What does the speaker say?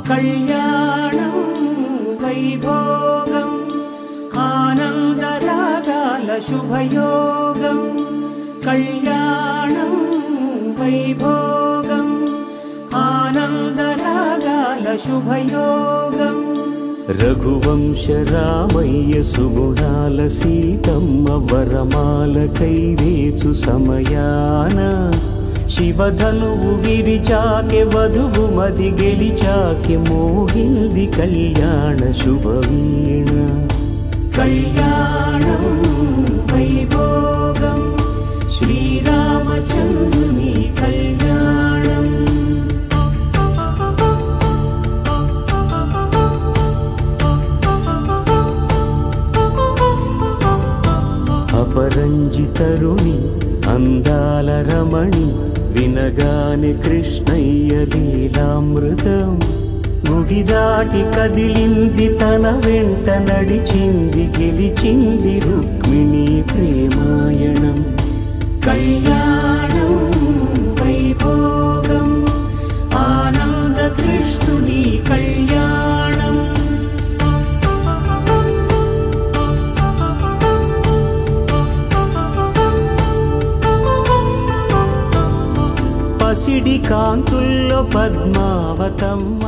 కళ్యాణం వైభోగం ఆనందరాగాల శుభయోగం కళ్యాణం వైభోగం ఆనందరాగాల శుభయోగం రఘువంశ రామయ్య సుగుణాల సీతమ్మ వరమాల కైవేచు సమయాన శివధనువు విరిచాకె వధువు మది గెలిచాకె మోగింది కళ్యాణ శుభవీణ కళ్యాణం వైభోగం శ్రీరామచంద్రుని కళ్యాణం అపరంజి తరుణి అందాల రమణి వినగాని కృష్ణయ్య లీలామృతం గుడి దాటి కదిలింది తన వెంట నడిచింది గెలిచింది రుక్మిణి ప్రేమాయణం కళ్యాణం వైభోగం ఆనంద కృష్ణుని కళ్యాణం పసిడి కాంతుల్లో పద్మావతమ్మ